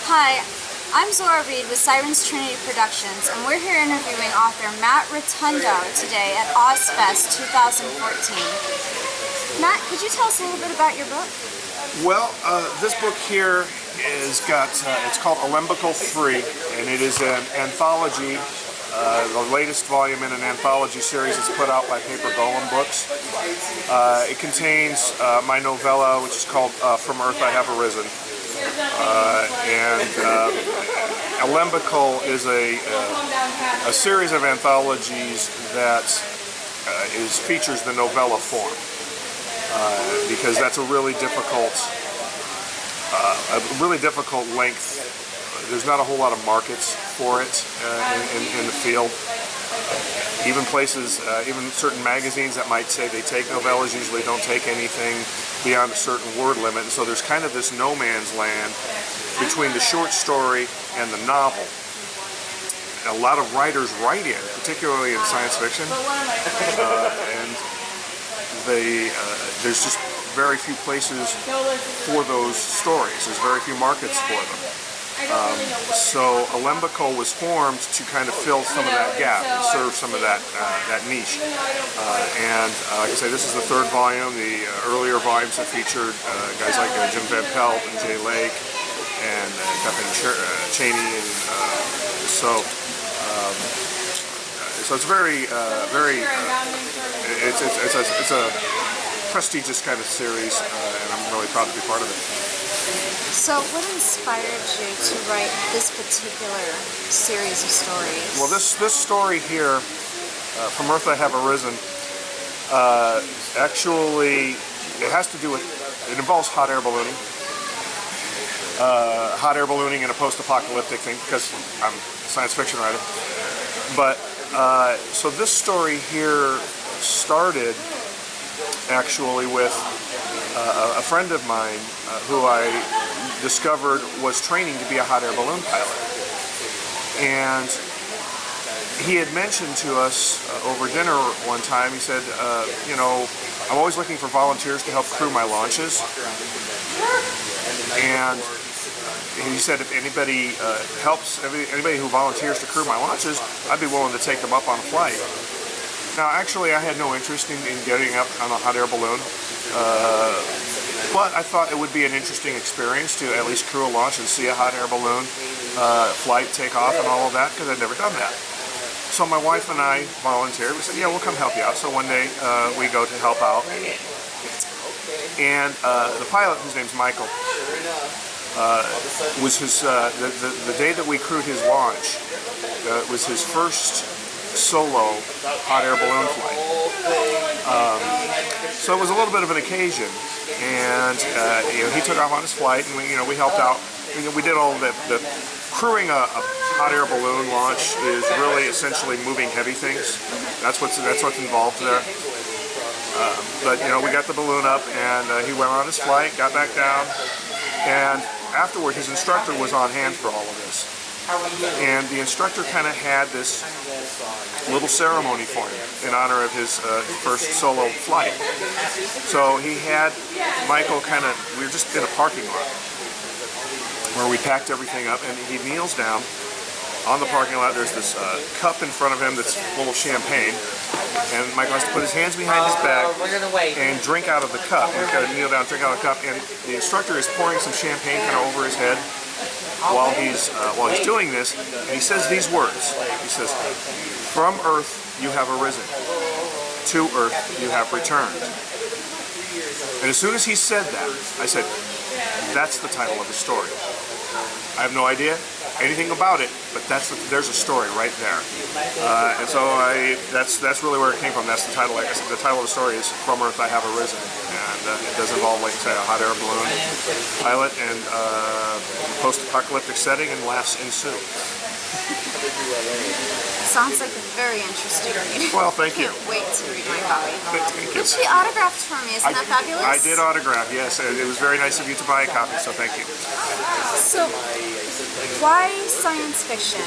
Hi, I'm Zora Reed with Sirens Trinity Productions, and we're here interviewing author Matt Rotundo today at OsFest 2014. Matt, could you tell us a little bit about your book? Well, this book here is it's called Alembical 3, and it is an anthology, the latest volume in an anthology series that's put out by Paper Golem Books. It contains my novella, which is called From Earth I Have Arisen. Alembical is a series of anthologies that features the novella form, because that's a really difficult length. There's not a whole lot of markets for it in the field. Even even certain magazines that might say they take novellas usually don't take anything beyond a certain word limit. And so there's kind of this no man's land between the short story and the novel. A lot of writers write in, particularly in science fiction, and there's just very few places for those stories. There's very few markets for them. So Alembical was formed to kind of fill some of that gap and serve some of that niche. Like I say, this is the third volume. The earlier volumes have featured guys like Jim Van Pelt and Jay Lake and Kathleen Cheney, and so it's very it's a prestigious kind of series, and I'm really proud to be part of it. So what inspired you to write this particular series of stories? Well, this story here, From Earth I Have Arisen, actually, it has to do with, it involves hot air ballooning. Hot air ballooning in a post-apocalyptic thing, because I'm a science fiction writer. But, so this story here started actually with a friend of mine who I discovered was training to be a hot air balloon pilot. And he had mentioned to us over dinner one time, he said, you know, I'm always looking for volunteers to help crew my launches. And he said if anybody anybody who volunteers to crew my launches, I'd be willing to take them up on a flight. Now, actually, I had no interest in getting up on a hot air balloon, but I thought it would be an interesting experience to at least crew a launch and see a hot air balloon flight take off and all of that, because I'd never done that. So my wife and I volunteered. We said, yeah, we'll come help you out. So one day we go to help out, and the pilot, whose name's Michael, was his the day that we crewed his launch was his first solo hot air balloon flight. So it was a little bit of an occasion, and you know, he took off on his flight, and we helped out. We did all the crewing a hot air balloon launch is really essentially moving heavy things. That's what's involved there. But we got the balloon up, and he went on his flight, got back down, and afterward his instructor was on hand for all of this. And the instructor kind of had this little ceremony for him in honor of his first solo flight. So he had Michael we were just in a parking lot where we packed everything up, and he kneels down on the parking lot. There's this cup in front of him that's full of champagne, and Michael has to put his hands behind his back and drink out of the cup. He's got to kneel down, drink out of the cup, and the instructor is pouring some champagne kind of over his head while he's doing this, and he says these words. He says, "From Earth you have arisen, to Earth you have returned." And as soon as he said that, I said, that's the title of the story. I have no idea anything about it, but there's a story right there. And so that's really where it came from. That's the title. Like I said, the title of the story is From Earth I Have Arisen, and it does involve, like I say, a hot air balloon pilot and post-apocalyptic setting, and laughs ensue. Sounds like a very interesting read. Well, thank you. Can't wait to read my copy. Thank you. Which you autographed for me, isn't that fabulous? I did autograph, yes. And it was very nice of you to buy a copy, so thank you. So, why science fiction?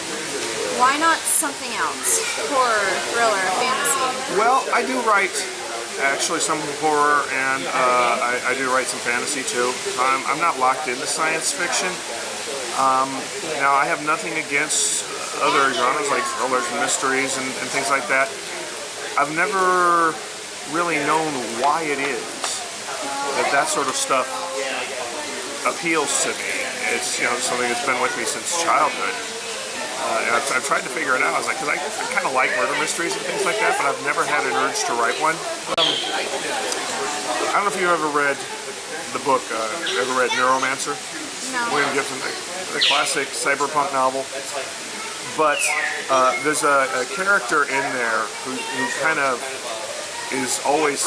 Why not something else? Horror, thriller, fantasy? Well, I do write actually some horror, and I do write some fantasy too. I'm not locked into science fiction. Now, I have nothing against other genres like thrillers and mysteries and things like that. I've never really known why it is that sort of stuff appeals to me. It's something that's been with me since childhood. And I've tried to figure it out. I was like, because I kind of like murder mysteries and things like that, but I've never had an urge to write one. I don't know if you've ever read the book, ever read Neuromancer? No. William Gibson, the classic cyberpunk novel. But there's a character in there who kind of is always,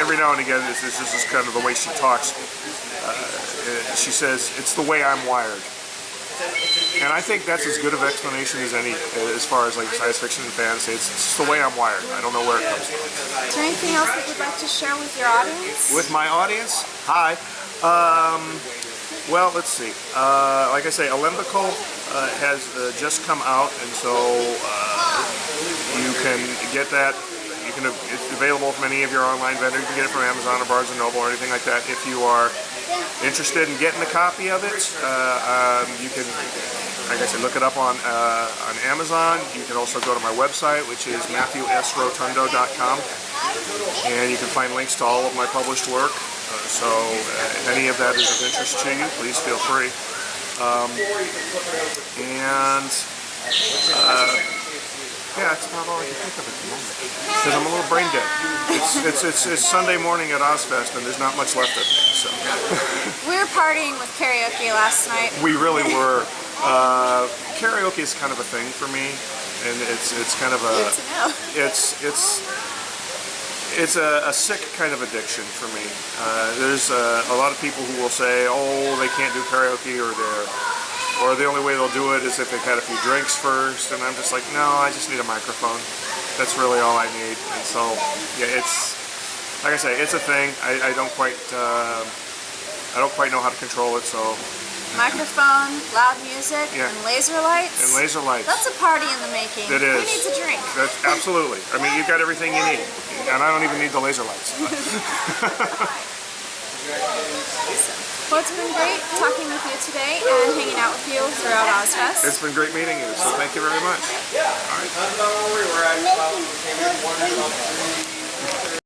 every now and again, this is kind of the way she talks. She says, "It's the way I'm wired." And I think that's as good of explanation as any, as far as like science fiction and fantasy. It's just the way I'm wired. I don't know where it comes from. Is there anything else that you'd like to share with your audience? With my audience? Hi. Well, let's see. Like I say, Alembical has just come out, and so you can get that. It's available from any of your online vendors. You can get it from Amazon or Barnes & Noble or anything like that. If you are interested in getting a copy of it, you can, like I said, look it up on Amazon. You can also go to my website, which is MatthewRotundo.com, and you can find links to all of my published work. So if any of that is of interest to you, please feel free. Yeah, that's about all I can think of at the moment. Because I'm a little brain dead. It's Sunday morning at OsFest, and there's not much left of me. So. We were partying with karaoke last night. We really were. Karaoke is kind of a thing for me, and it's kind of a. Good to know. It's a sick kind of addiction for me. There's a lot of people who will say, "Oh, they can't do karaoke," or the only way they'll do it is if they've had a few drinks first, and I'm just like, no, I just need a microphone. That's really all I need. And so, yeah, it's, like I say, it's a thing. I don't quite know how to control it, so. Microphone, loud music, Yeah. and laser lights. And laser lights. That's a party in the making. It is. Who needs a drink? That's absolutely. I mean, you've got everything you need, and I don't even need the laser lights. Well, it's been great talking with you today and hanging out with you throughout OsFest. It's been great meeting you, so thank you very much. All right.